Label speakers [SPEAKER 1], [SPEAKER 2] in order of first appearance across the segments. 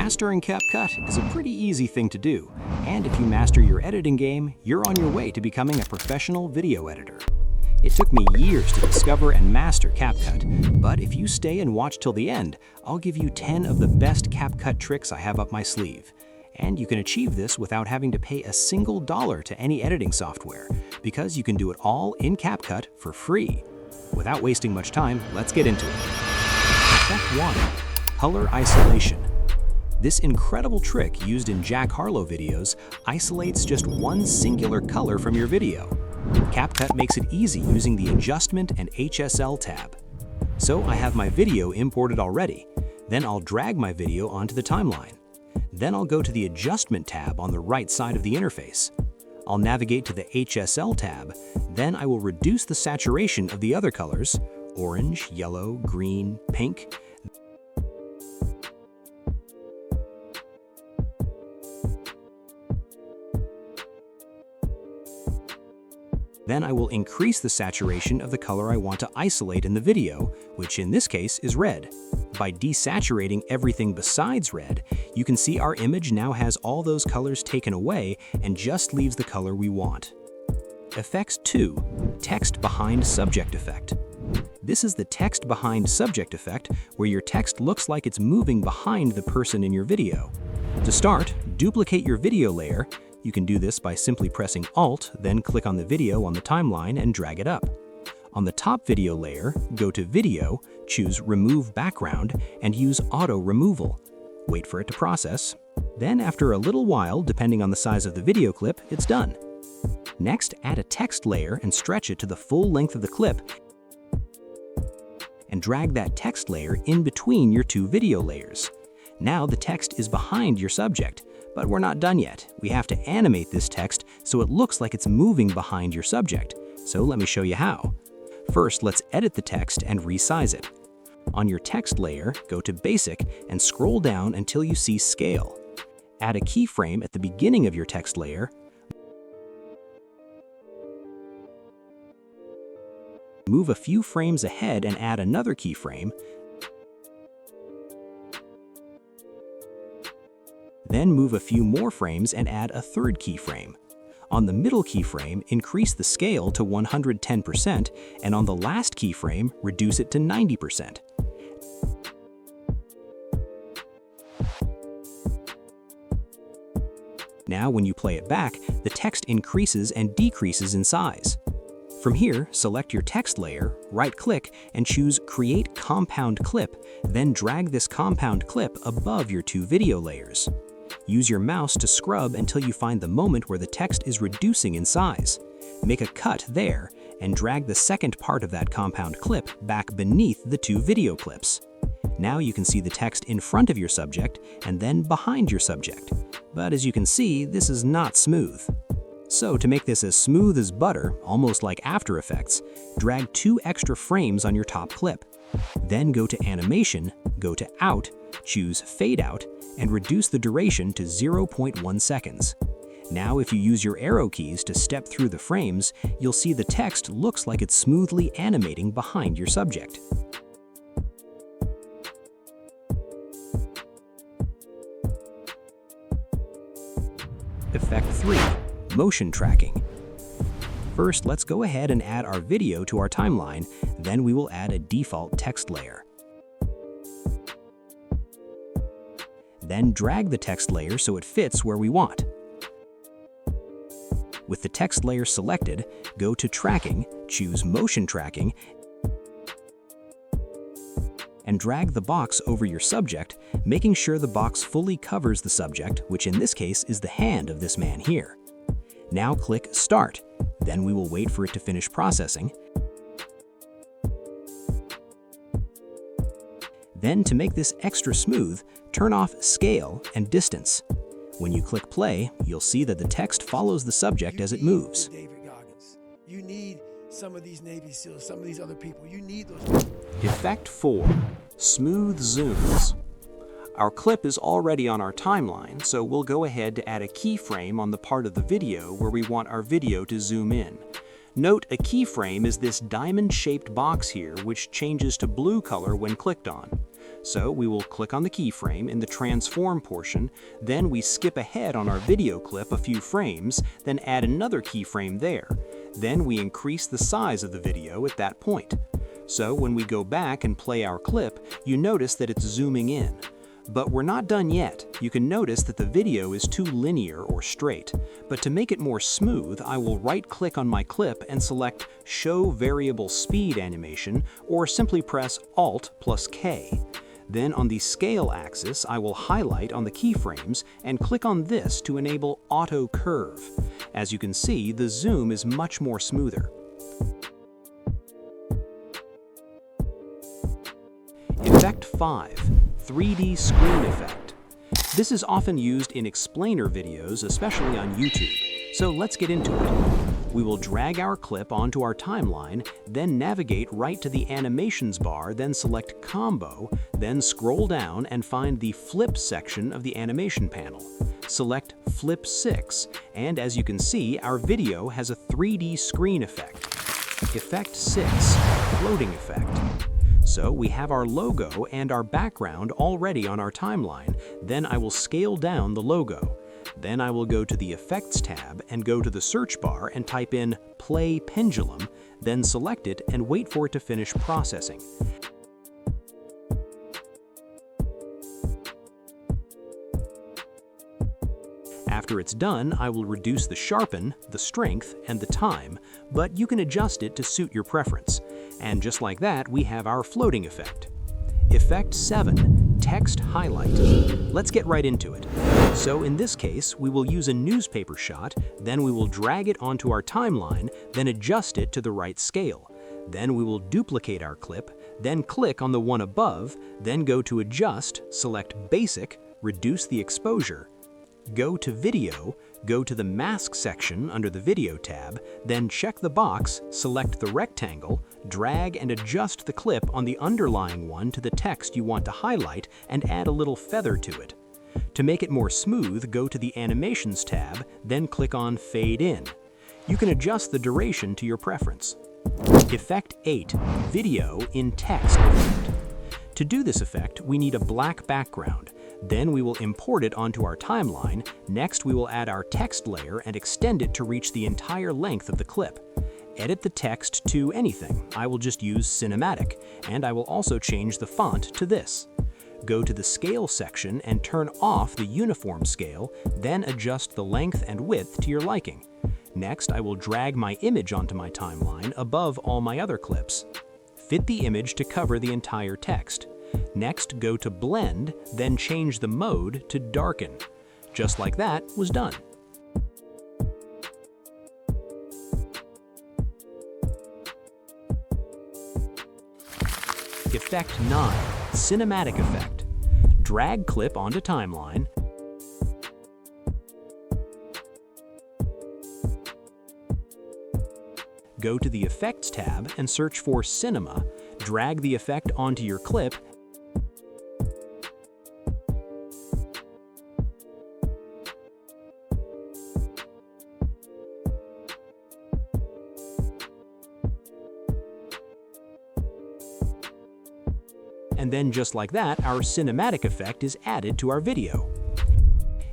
[SPEAKER 1] Mastering CapCut is a pretty easy thing to do, and if you master your editing game, you're on your way to becoming a professional video editor. It took me years to discover and master CapCut, but if you stay and watch till the end, I'll give you 10 of the best CapCut tricks I have up my sleeve. And you can achieve this without having to pay a single dollar to any editing software, because you can do it all in CapCut for free. Without wasting much time, let's get into it. Step 1. Color isolation. This incredible trick used in Jack Harlow videos isolates just one singular color from your video. CapCut makes it easy using the Adjustment and HSL tab. So I have my video imported already. Then I'll drag my video onto the timeline. Then I'll go to the Adjustment tab on the right side of the interface. I'll navigate to the HSL tab. Then I will reduce the saturation of the other colors, orange, yellow, green, pink. Then I will increase the saturation of the color I want to isolate in the video, which in this case is red. By desaturating everything besides red, you can see our image now has all those colors taken away and just leaves the color we want. Effects 2. Text behind subject effect. This is the text behind subject effect, where your text looks like it's moving behind the person in your video. To start, duplicate your video layer. You can do this by simply pressing Alt, then click on the video on the timeline and drag it up. On the top video layer, go to Video, choose Remove Background, and use Auto Removal. Wait for it to process. Then after a little while, depending on the size of the video clip, it's done. Next, add a text layer and stretch it to the full length of the clip, and drag that text layer in between your two video layers. Now the text is behind your subject. But we're not done yet. We have to animate this text so it looks like it's moving behind your subject. So let me show you how. First, let's edit the text and resize it. On your text layer, go to Basic and scroll down until you see Scale. Add a keyframe at the beginning of your text layer. Move a few frames ahead and add another keyframe. Then move a few more frames and add a third keyframe. On the middle keyframe, increase the scale to 110%, and on the last keyframe, reduce it to 90%. Now, when you play it back, the text increases and decreases in size. From here, select your text layer, right-click, and choose Create Compound Clip, then drag this compound clip above your two video layers. Use your mouse to scrub until you find the moment where the text is reducing in size. Make a cut there, and drag the second part of that compound clip back beneath the two video clips. Now you can see the text in front of your subject and then behind your subject. But as you can see, this is not smooth. So to make this as smooth as butter, almost like After Effects, drag 2 extra frames on your top clip. Then go to Animation, go to Out, choose Fade Out, and reduce the duration to 0.1 seconds. Now if you use your arrow keys to step through the frames, you'll see the text looks like it's smoothly animating behind your subject. Effect 3. Motion tracking. First, let's go ahead and add our video to our timeline, then we will add a default text layer. Then drag the text layer so it fits where we want. With the text layer selected, go to Tracking, choose Motion Tracking, and drag the box over your subject, making sure the box fully covers the subject, which in this case is the hand of this man here. Now click Start. Then we will wait for it to finish processing. Then to make this extra smooth, turn off Scale and Distance. When you click play, you'll see that the text follows the subject as it moves.
[SPEAKER 2] David Goggins. You need some of these Navy SEALs, some of these other people. You need those.
[SPEAKER 1] Effect 4. Smooth Zooms. Our clip is already on our timeline, so we'll go ahead to add a keyframe on the part of the video where we want our video to zoom in. Note a keyframe is this diamond-shaped box here, which changes to blue color when clicked on. So we will click on the keyframe in the transform portion, then we skip ahead on our video clip a few frames, then add another keyframe there. Then we increase the size of the video at that point. So when we go back and play our clip, you notice that it's zooming in. But we're not done yet. You can notice that the video is too linear or straight. But to make it more smooth, I will right-click on my clip and select Show Variable Speed Animation, or simply press Alt plus K. Then on the scale axis, I will highlight on the keyframes and click on this to enable Auto Curve. As you can see, the zoom is much more smoother. Effect 5. 3D Screen Effect. This is often used in explainer videos, especially on YouTube. So let's get into it. We will drag our clip onto our timeline, then navigate right to the Animations bar, then select Combo, then scroll down and find the Flip section of the animation panel. Select Flip 6, and as you can see, our video has a 3D screen effect. Effect 6, Floating Effect. So we have our logo and our background already on our timeline. Then I will scale down the logo. Then I will go to the Effects tab and go to the search bar and type in Play Pendulum, then select it and wait for it to finish processing. After it's done, I will reduce the sharpen, the strength, and the time, but you can adjust it to suit your preference. And just like that, we have our floating effect. Effect 7, Text Highlight. Let's get right into it. So in this case, we will use a newspaper shot, then we will drag it onto our timeline, then adjust it to the right scale. Then we will duplicate our clip, then click on the one above, then go to Adjust, select Basic, reduce the exposure, go to Video, go to the Mask section under the Video tab, then check the box, select the rectangle, drag and adjust the clip on the underlying one to the text you want to highlight and add a little feather to it. To make it more smooth, go to the Animations tab, then click on Fade In. You can adjust the duration to your preference. Effect 8, Video in Text Effect. To do this effect, we need a black background. Then we will import it onto our timeline. Next, we will add our text layer and extend it to reach the entire length of the clip. Edit the text to anything. I will just use Cinematic, and I will also change the font to this. Go to the Scale section and turn off the Uniform Scale, then adjust the length and width to your liking. Next, I will drag my image onto my timeline above all my other clips. Fit the image to cover the entire text. Next, go to Blend, then change the mode to Darken. Just like that was done. Effect 9, Cinematic Effect. Drag clip onto timeline. Go to the Effects tab and search for Cinema. Drag the effect onto your clip. And then just like that, our cinematic effect is added to our video.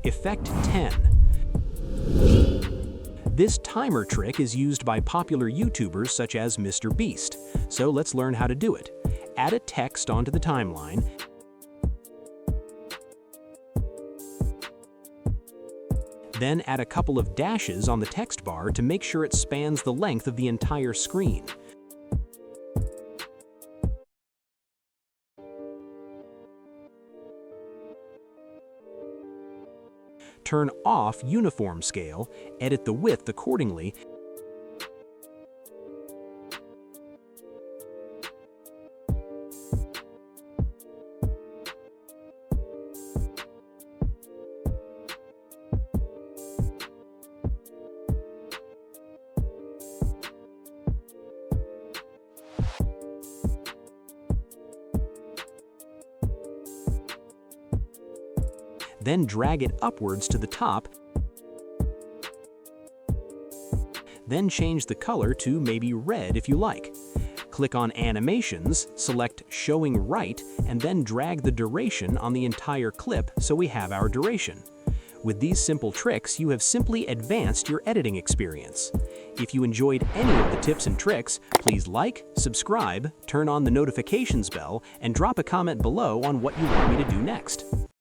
[SPEAKER 1] Effect 10. This timer trick is used by popular YouTubers such as Mr. Beast. So let's learn how to do it. Add a text onto the timeline. Then add a couple of dashes on the text bar to make sure it spans the length of the entire screen. Turn off Uniform Scale, edit the width accordingly, then drag it upwards to the top, then change the color to maybe red if you like. Click on Animations, select Showing Right, and then drag the duration on the entire clip so we have our duration. With these simple tricks, you have simply advanced your editing experience. If you enjoyed any of the tips and tricks, please like, subscribe, turn on the notifications bell, and drop a comment below on what you want me to do next.